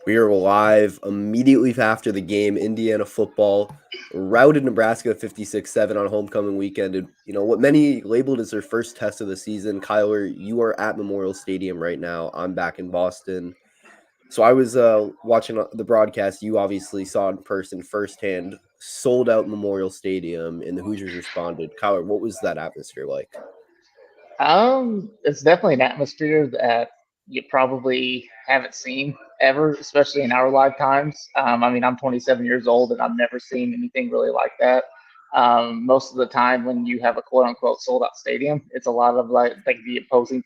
We are live immediately after the game. Indiana football routed Nebraska 56-7 on homecoming weekend. And, what many labeled as their first test of the season. Kyler, you are at Memorial Stadium right now. I'm back in Boston. So I was watching the broadcast. You obviously saw in person firsthand. Sold out Memorial Stadium, and the Hoosiers responded. Kyler, what was that atmosphere like? It's definitely an atmosphere that you probably haven't seen ever, especially in our lifetimes. I'm 27 years old and I've never seen anything really like that. Most of the time, when you have a quote unquote sold out stadium, it's a lot of like the opposing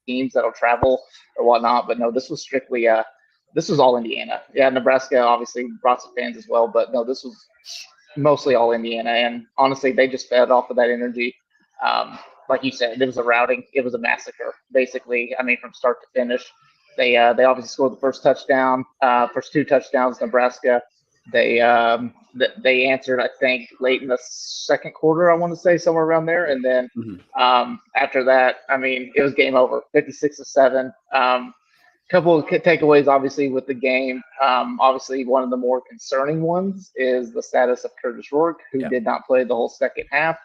teams that'll travel or whatnot. But no, this was all Indiana. Yeah, Nebraska obviously brought some fans as well, but no, this was mostly all Indiana. And honestly, they just fed off of that energy. Um, like you said, it was a routing, it was a massacre, basically. I mean, from start to finish. They obviously scored the first touchdown, first two touchdowns. Nebraska. They answered, I think, late in the second quarter. I want to say somewhere around there, and then Mhm. after that, I mean, it was game over, 56-7. Couple of takeaways, obviously, with the game. Obviously, one of the more concerning ones is the status of Curtis Rourke, who Yeah. did not play the whole second half.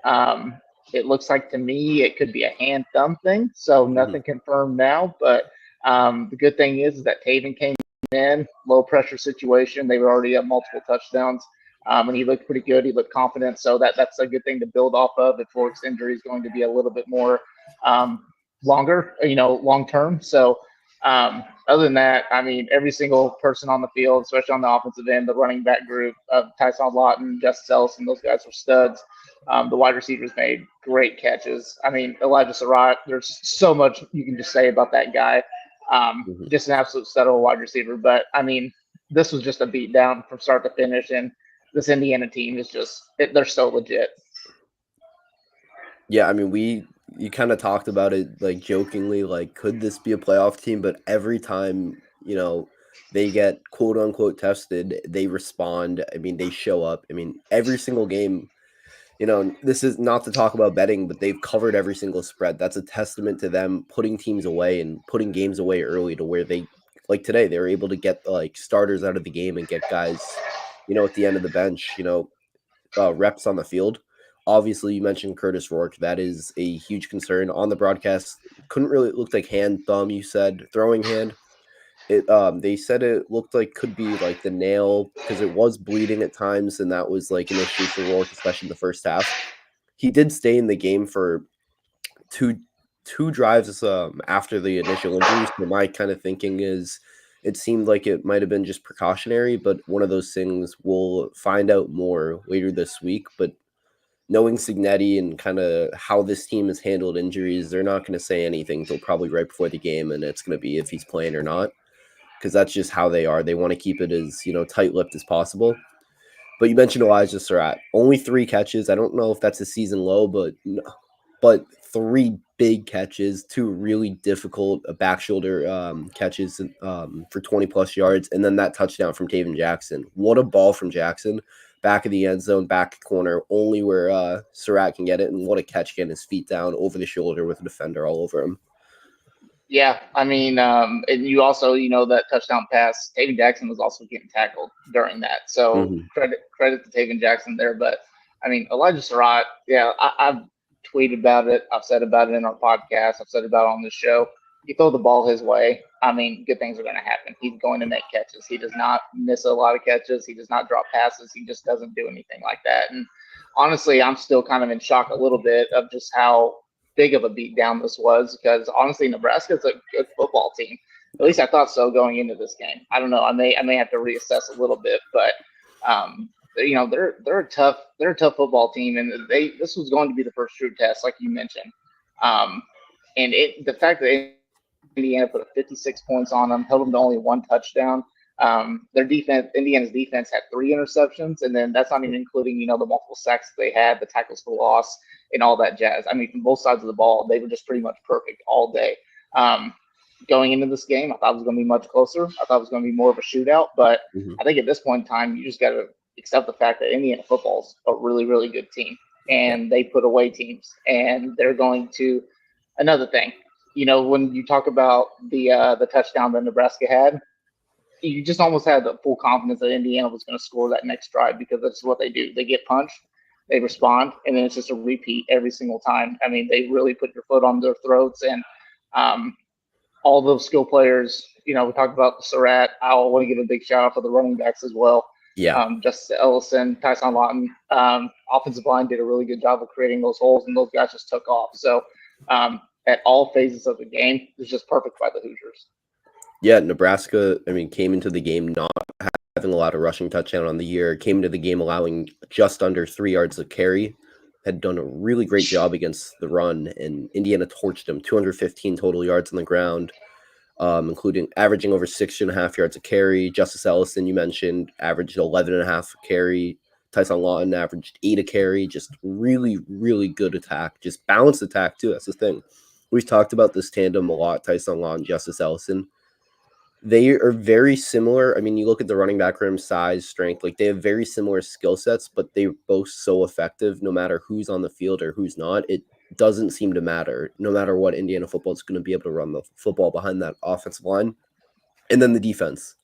Um, it looks like to me it could be a hand thumb thing, so Mhm. nothing confirmed now. But the good thing is that Taven came in, low pressure situation. They were already at multiple touchdowns. And he looked pretty good. He looked confident, so that's a good thing to build off of if Rourke's injury is going to be a little bit more um, longer, long term. So other than that, I mean, every single person on the field, especially on the offensive end, the running back group of Tyson Lawton, Justice Ellison, those guys were studs. The wide receivers made great catches. I mean, Elijah Surratt, there's so much you can just say about that guy. Mhm. Just an absolute stud of a wide receiver. But, I mean, this was just a beatdown from start to finish. And this Indiana team is they're so legit. Yeah, I mean, you kind of talked about it like jokingly, like could this be a playoff team? But every time, they get quote unquote tested, they respond. I mean, they show up. I mean, every single game, this is not to talk about betting, but they've covered every single spread. That's a testament to them putting teams away and putting games away early to where they, like today, they were able to get like starters out of the game and get guys, at the end of the bench, reps on the field. Obviously, you mentioned Curtis Rourke. That is a huge concern on the broadcast. Couldn't really look like hand, thumb. You said throwing hand. They said it looked like could be like the nail because it was bleeding at times, and that was like an issue for Rourke, especially in the first half. He did stay in the game for two two drives after the initial injury. So my kind of thinking is it seemed like it might have been just precautionary, but one of those things we'll find out more later this week. But knowing Signetti and kind of how this team has handled injuries, they're not going to say anything until probably right before the game, and it's going to be if he's playing or not, because that's just how they are. They want to keep it as tight-lipped as possible. But you mentioned Elijah Surratt, only 3 catches. I don't know if that's a season low, but 3 big catches, 2 really difficult back shoulder catches for 20 plus yards, and then that touchdown from Taven Jackson. What a ball from Jackson, back of the end zone, back corner, only where Surratt can get it, and what a catch getting his feet down over the shoulder with a defender all over him. Yeah, I mean, and you also, that touchdown pass, Taven Jackson was also getting tackled during that. So Mm-hmm. credit to Taven Jackson there. But I mean, Elijah Surratt, yeah, I've tweeted about it. I've said about it in our podcast. I've said about it on this show. You throw the ball his way, I mean, good things are going to happen. He's going to make catches. He does not miss a lot of catches. He does not drop passes. He just doesn't do anything like that. And honestly, I'm still kind of in shock a little bit of just how big of a beatdown this was because honestly, Nebraska is a good football team. At Yeah. least I thought so going into this game. I don't know. I may have to reassess a little bit, but they're a tough football team, and this was going to be the first true test, like you mentioned. Um, and the fact that Indiana put 56 points on them, held them to only one touchdown. Their defense, Indiana's defense, had 3 interceptions, and then that's not even including the multiple sacks that they had, the tackles for loss, and all that jazz. I mean, from both sides of the ball, they were just pretty much perfect all day. Um, Going into this game, I thought it was going to be much closer. I thought it was going to be more of a shootout, but Mm-hmm. I think at this point in time, you just got to accept the fact that Indiana football's a really, really good team, Yeah. and they put away teams, and they're going to. Another thing, when you talk about the touchdown that Nebraska had, you just almost had the full confidence that Indiana was going to score that next drive because that's what they do. They get punched, they respond, and then it's just a repeat every single time. I mean, they really put your foot on their throats, and um, all those skill players. We talked about Surratt. I want to give a big shout out for the running backs as well. Yeah. Justice Ellison, Tyson Lawton, offensive line did a really good job of creating those holes, and those guys just took off. So at all phases of the game, it was just perfect by the Hoosiers. Yeah, Nebraska, came into the game not having a lot of rushing touchdown on the year, came into the game allowing just under 3 yards of carry, had done a really great job against the run, and Indiana torched them, 215 total yards on the ground, including averaging over 6.5 yards of carry. Justice Ellison, you mentioned, averaged 11.5 carry. Tyson Lawton averaged 8 a carry. Just really, really good attack. Just balanced attack, too. That's the thing. We've talked about this tandem a lot, Tyson Lawton, Justice Ellison. They are very similar. You look at the running back room, size, strength, like they have very similar skill sets, but they're both so effective no matter who's on the field or who's not. It doesn't seem to matter. No matter what, Indiana football is going to be able to run the football behind that offensive line. And then the defense.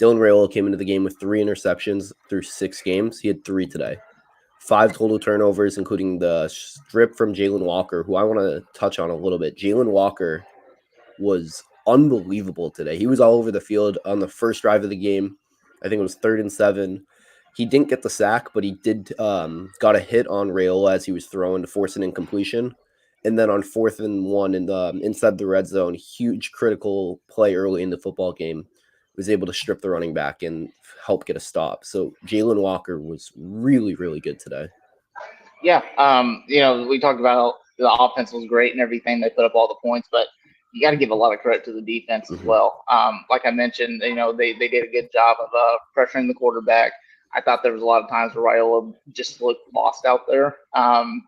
Dylan Raiola came into the game with 3 interceptions through 6 games. He had 3 today. 5 total turnovers, including the strip from Jalen Walker, who I want to touch on a little bit. Jalen Walker was unbelievable today. He was all over the field on the first drive of the game. I think it was 3rd and 7. He didn't get the sack, but he did got a hit on Raiola as he was throwing to force an incompletion. And then on 4th and 1 in the inside the red zone, huge critical play early in the football game, was able to strip the running back and help get a stop. So Jalen Walker was really, really good today. Yeah, we talked about the offense was great and everything. They put up all the points, but you got to give a lot of credit to the defense as well. Like I mentioned, they did a good job of pressuring the quarterback. I thought there was a lot of times where Raiola just looked lost out there.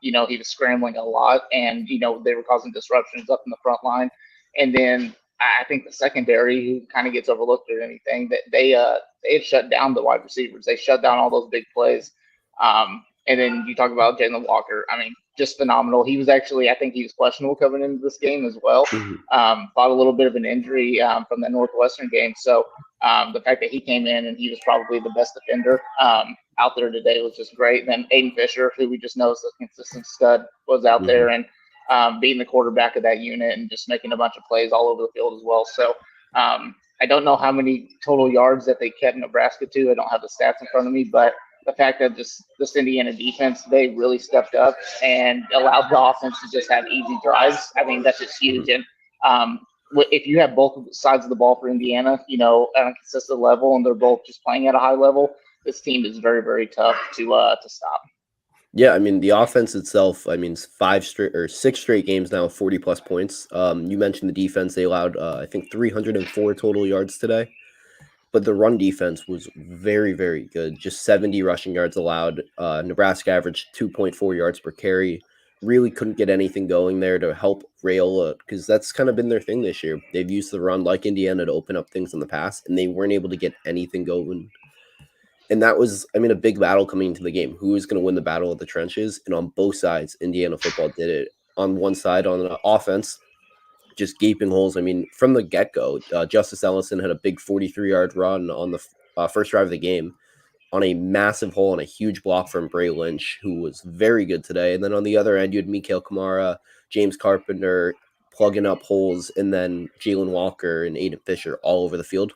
He was scrambling a lot, and they were causing disruptions up in the front line. And then I think the secondary, who kind of gets overlooked or anything, that they had shut down the wide receivers. They shut down all those big plays. And then you talk about Jalen Walker. Just phenomenal. He was actually, I think he was questionable coming into this game as well. Fought a little bit of an injury from the Northwestern game. So the fact that he came in and he was probably the best defender out there today was just great. And then Aiden Fisher, who we just know is a consistent stud, was out there and being the quarterback of that unit and just making a bunch of plays all over the field as well. So I don't know how many total yards that they kept Nebraska to. I don't have the stats in front of me, but the fact that this Indiana defense, they really stepped up and allowed the offense to just have easy drives. That's just huge. And if you have both sides of the ball for Indiana, at a consistent level, and they're both just playing at a high level, this team is very, very tough to stop. Yeah, the offense itself, 6 straight games now, 40-plus points. You mentioned the defense. They allowed, I think, 304 total yards today. But the run defense was very, very good. Just 70 rushing yards allowed. Nebraska averaged 2.4 yards per carry. Really couldn't get anything going there to help Raiola, because that's kind of been their thing this year. They've used the run like Indiana to open up things in the past, and they weren't able to get anything going. And that was, a big battle coming into the game. Who is going to win the battle of the trenches? And on both sides, Indiana football did it. On one side, on the offense, just gaping holes. From the get-go, Justice Ellison had a big 43-yard run on the first drive of the game on a massive hole and a huge block from Bray Lynch, who was very good today. And then on the other end, you had Mikael Kamara, James Carpenter plugging up holes, and then Jalen Walker and Aiden Fisher all over the field.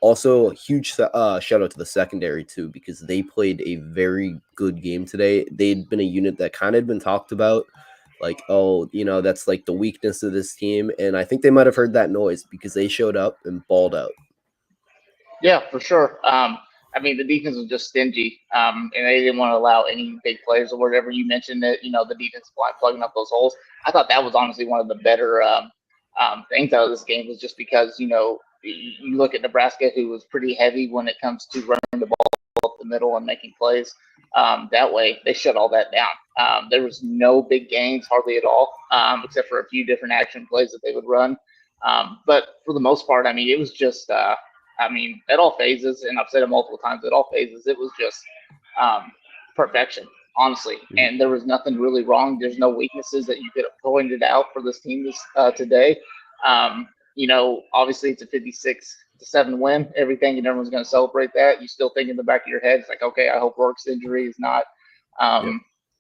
Also, a huge shout out to the secondary, too, because they played a very good game today. They'd been a unit that kind of had been talked about, like, that's like the weakness of this team. And I think they might have heard that noise because they showed up and balled out. Yeah, for sure. The defense was just stingy, and they didn't want to allow any big players or whatever. You mentioned that, the defensive line plugging up those holes. I thought that was honestly one of the better things out of this game, was just because, you look at Nebraska, who was pretty heavy when it comes to running the ball up the middle and making plays. That way, they shut all that down. There was no big gains, hardly at all, except for a few different action plays that they would run. But for the most part, it was just at all phases, and I've said it multiple times, at all phases, it was just perfection. honestly. Mhm. And there was nothing really wrong. There's no weaknesses that you could have pointed out for this team today. Obviously it's a 56-7 win, everything, and everyone's going to celebrate that. You still think in the back of your head, it's like, okay, I hope Rourke's injury Yep.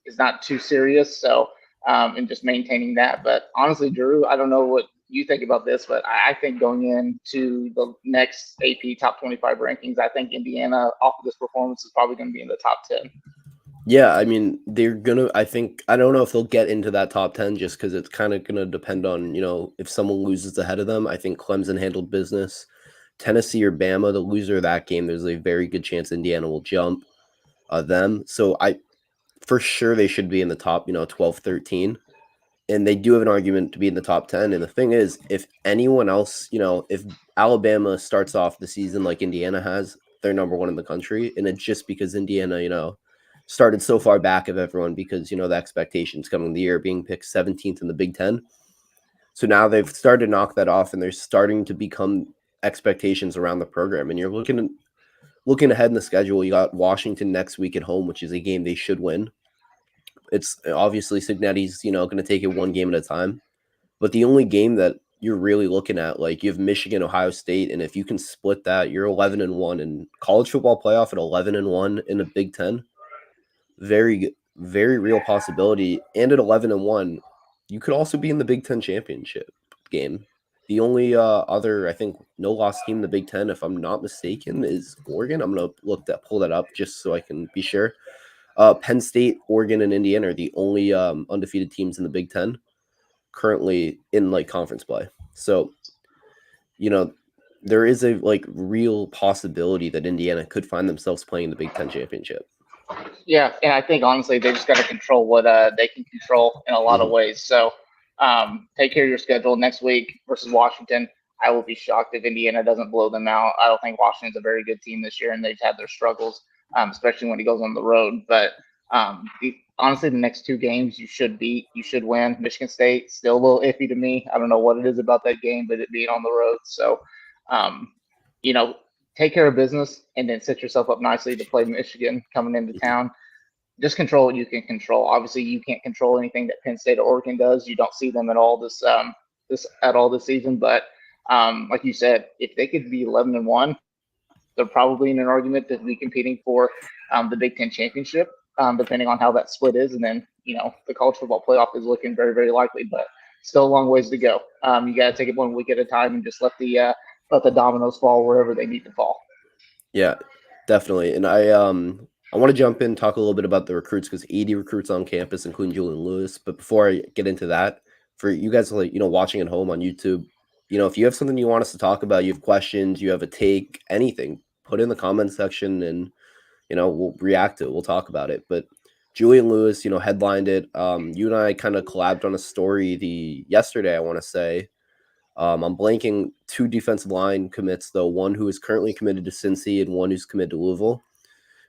is not too serious. So, and just maintaining that. But honestly, Drew, I don't know what you think about this, but I think going into the next AP top 25 rankings, I think Indiana, off of this performance, is probably going to be in the top 10. Yeah, I mean, I don't know if they'll get into that top 10 just because it's kind of gonna depend on, if someone loses ahead of them. I think Clemson handled business. Tennessee or Bama, the loser of that game, there's a very good chance Indiana will jump them. So for sure they should be in the top, 12, 13. And they do have an argument to be in the top 10. And the thing is, if anyone else, if Alabama starts off the season like Indiana has, they're number one in the country. And it's just because Indiana, started so far back of everyone because, the expectations coming the year being picked 17th in the Big Ten. So now they've started to knock that off and they're starting to become expectations around the program. And you're looking ahead in the schedule, you got Washington next week at home, which is a game they should win. It's obviously Signetti's, going to take it one game at a time. But the only game that you're really looking at, like you have Michigan, Ohio State, and if you can split that, you're 11-1 in college football playoff at 11-1 in a Big Ten. Very, very real possibility. And at 11-1, you could also be in the Big Ten championship game. The only other, I think, no loss team in the Big Ten, if I'm not mistaken, is Oregon. I'm gonna pull that up just so I can be sure. Penn State, Oregon, and Indiana are the only undefeated teams in the Big Ten currently in like conference play. So, you know, there is a like real possibility that Indiana could find themselves playing the Big Ten championship. Yeah, and I think honestly they just got to control what they can control in a lot of Mm-hmm. ways. So take care of your schedule next week versus Washington. I will be shocked if Indiana doesn't blow them out. I don't think Washington's a very good team this year, and they've had their struggles, especially when he goes on the road. But honestly, the next two games you should beat, you should win. Michigan State still a little iffy to me. I don't know what it is about that game, but it being on the road. So, um, you know, take care of business and then set yourself up nicely to play Michigan coming into town. Just control what you can control. Obviously, you can't control anything that Penn State or Oregon does. You don't see them at all this season. But like you said, if they could be 11-1, they're probably in an argument to be competing for the Big Ten championship, depending on how that split is. And then the college football playoff is looking very, very likely, but still a long ways to go. You got to take it one week at a time and just let the dominoes fall wherever they need to fall. Yeah, definitely. And I want to jump in and talk a little bit about the recruits because 80 recruits on campus, including Julian Lewis. But before I get into that, for you guys like watching at home on YouTube, if you have something you want us to talk about, you have questions, you have a take, anything, put it in the comment section and we'll react to it. We'll talk about it. But Julian Lewis, headlined it. You and I kind of collabed on a story yesterday, I want to say. I'm blanking two defensive line commits, though. One who is currently committed to Cincy and one who's committed to Louisville.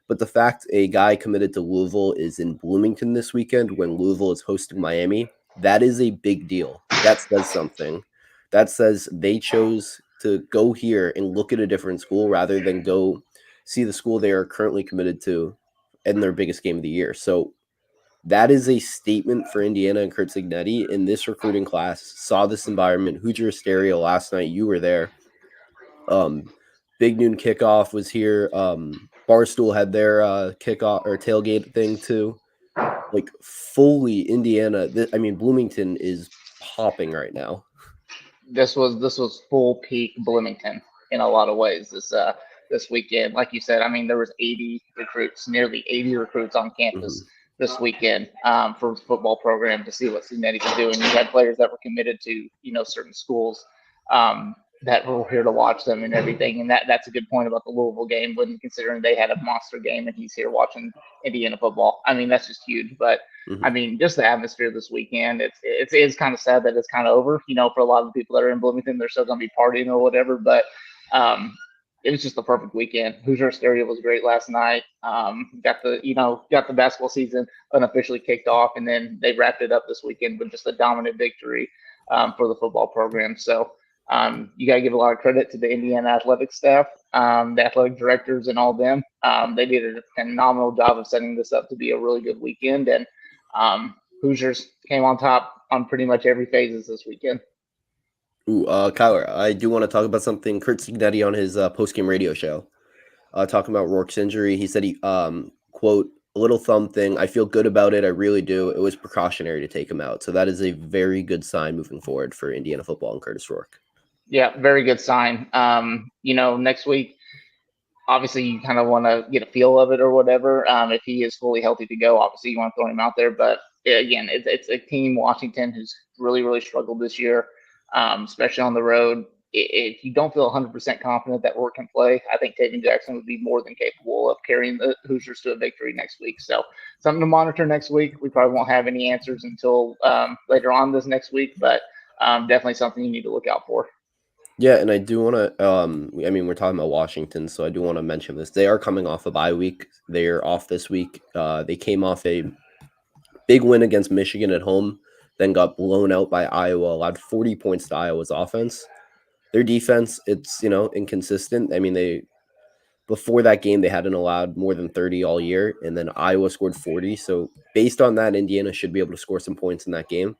But the fact a guy committed to Louisville is in Bloomington this weekend when Louisville is hosting Miami, that is a big deal. That says something. That says they chose to go here and look at a different school rather than go see the school they are currently committed to in their biggest game of the year. So that is a statement for Indiana and Kurt Cignetti in this recruiting class. Saw this environment. Hoosier Hysteria last night. You were there. Big Noon Kickoff was here. Barstool had their kickoff or tailgate thing too. Like fully Indiana. Bloomington is popping right now. This was full peak Bloomington in a lot of ways this weekend. Like you said, there was 80 recruits, nearly 80 recruits on Mm-hmm. campus this weekend for the football program to see what Cincinnati was doing. You had players that were committed to certain schools that were here to watch them and everything. And that's a good point about the Louisville game, when considering they had a monster game and he's here watching Indiana football. That's just huge. But Mm-hmm. just the atmosphere this weekend. It's kind of sad that it's kind of over. For a lot of the people that are in Bloomington, they're still going to be partying or whatever. But it was just the perfect weekend. Hoosier Hysteria was great last night. Got the basketball season unofficially kicked off, and then they wrapped it up this weekend with just a dominant victory for the football program. So You got to give a lot of credit to the Indiana athletic staff, the athletic directors, and all of them. They did a phenomenal job of setting this up to be a really good weekend, and Hoosiers came on top on pretty much every phases this weekend. Ooh, Kyler, I do want to talk about something. Kurt Signetti on his post-game radio show, talking about Rourke's injury. He said he, quote, a little thumb thing. I feel good about it. I really do. It was precautionary to take him out. So that is a very good sign moving forward for Indiana football and Curtis Rourke. Yeah, very good sign. Next week, obviously you kind of want to get a feel of it or whatever. If he is fully healthy to go, obviously you want to throw him out there. But again, it's a team, Washington, who's really, really struggled this year, especially on the road. If you don't feel 100% confident that Rourke can play, I think Taven Jackson would be more than capable of carrying the Hoosiers to a victory next week. So something to monitor next week. We probably won't have any answers until later on this next week, but definitely something you need to look out for. Yeah, and I do want to. I mean, we're talking about Washington, so I do want to mention this. They are coming off a bye week. They're off this week. They came off a big win against Michigan at home, then got blown out by Iowa. Allowed 40 points to Iowa's offense. Their defense, it's inconsistent. I mean, they before that game they hadn't allowed more than 30 all year, and then Iowa scored 40. So based on that, Indiana should be able to score some points in that game.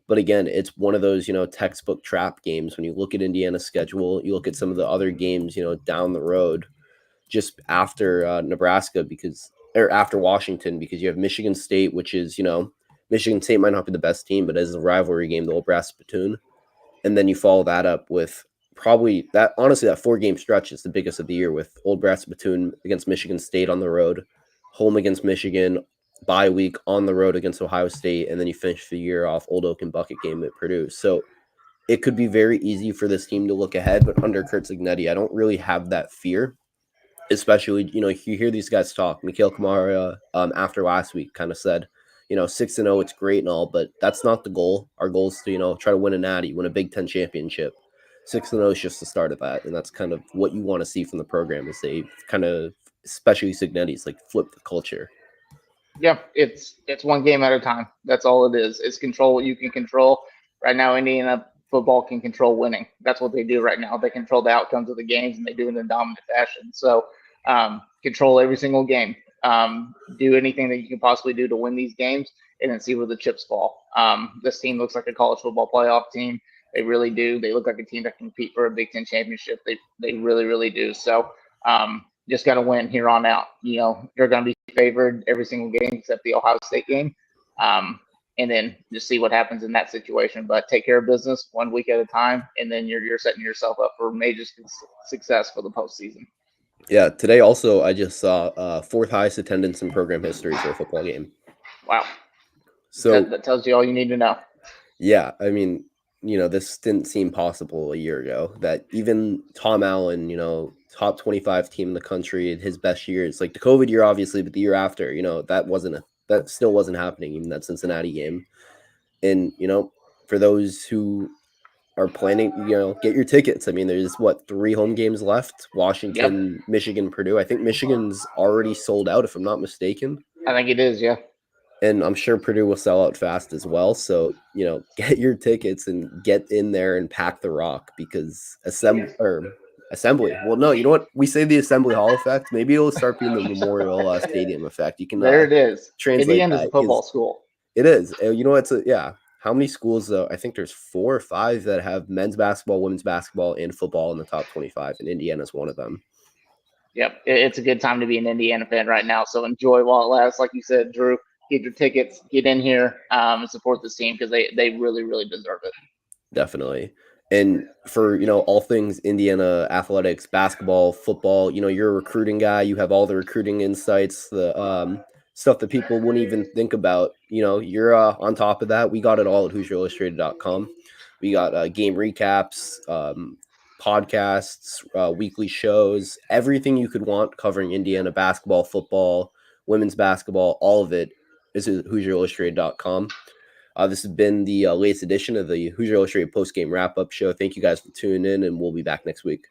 But again, it's one of those, textbook trap games. When you look at Indiana's schedule, you look at some of the other games, down the road, just after Nebraska, or after Washington, because you have Michigan State, which is, Michigan State might not be the best team, but as a rivalry game, the old brass spittoon. And then you follow that up with probably honestly, that 4-game stretch is the biggest of the year, with old brass spittoon against Michigan State on the road, home against Michigan, bye week on the road against Ohio State, and then you finish the year off Old Oak and Bucket game at Purdue. So it could be very easy for this team to look ahead, but under Kurt Signetti, I don't really have that fear. Especially, you hear these guys talk. Mikhail Kamara, after last week, kind of said, 6-0, it's great and all, but that's not the goal. Our goal is to, try to win a natty, win a Big Ten championship. 6-0 is just the start of that, and that's kind of what you want to see from the program, is they kind of, especially Signetti's, like, flip the culture. Yeah, it's one game at a time. That's all it is. It's control what you can control. Right now, Indiana football can control winning. That's what they do right now. They control the outcomes of the games, and they do it in dominant fashion. So, control every single game. Do anything that you can possibly do to win these games, and then see where the chips fall. This team looks like a college football playoff team. They really do. They look like a team that can compete for a Big Ten championship. They really, really do. So, just got to win here on out. They're going to be favored every single game except the Ohio State game. And then just see what happens in that situation. But take care of business 1 week at a time, and then you're setting yourself up for major success for the postseason. Yeah, today also I just saw fourth highest attendance in program history for a football game. Wow. So that tells you all you need to know. Yeah, I mean, this didn't seem possible a year ago, that even Tom Allen, top 25 team in the country in his best years, like the COVID year, obviously, but the year after, that still wasn't happening, even that Cincinnati game. And, for those who are planning, get your tickets. I mean, there's 3 home games left: Washington, Yep. Michigan, Purdue. I think Michigan's already sold out, if I'm not mistaken. I think it is, yeah. And I'm sure Purdue will sell out fast as well. So, get your tickets and get in there and pack the rock, because assembly. Well, no, you know what? We say the Assembly Hall effect. Maybe it'll start being the Memorial Stadium effect. You can There it is. translate Indiana's that. a football school. It is. Yeah. How many schools, though? I think there's 4 or 5 that have men's basketball, women's basketball, and football in the top 25, and Indiana's one of them. Yep. It's a good time to be an Indiana fan right now. So enjoy while it lasts. Like you said, Drew, get your tickets, get in here, and support this team, because they really, really deserve it. Definitely. And for, all things Indiana athletics, basketball, football, you're a recruiting guy. You have all the recruiting insights, the stuff that people wouldn't even think about. You're on top of that. We got it all at HoosierIllustrated.com. We got game recaps, podcasts, weekly shows, everything you could want covering Indiana basketball, football, women's basketball, all of it is at HoosierIllustrated.com. This has been the latest edition of the Hoosier Illustrated Postgame Wrap-Up Show. Thank you guys for tuning in, and we'll be back next week.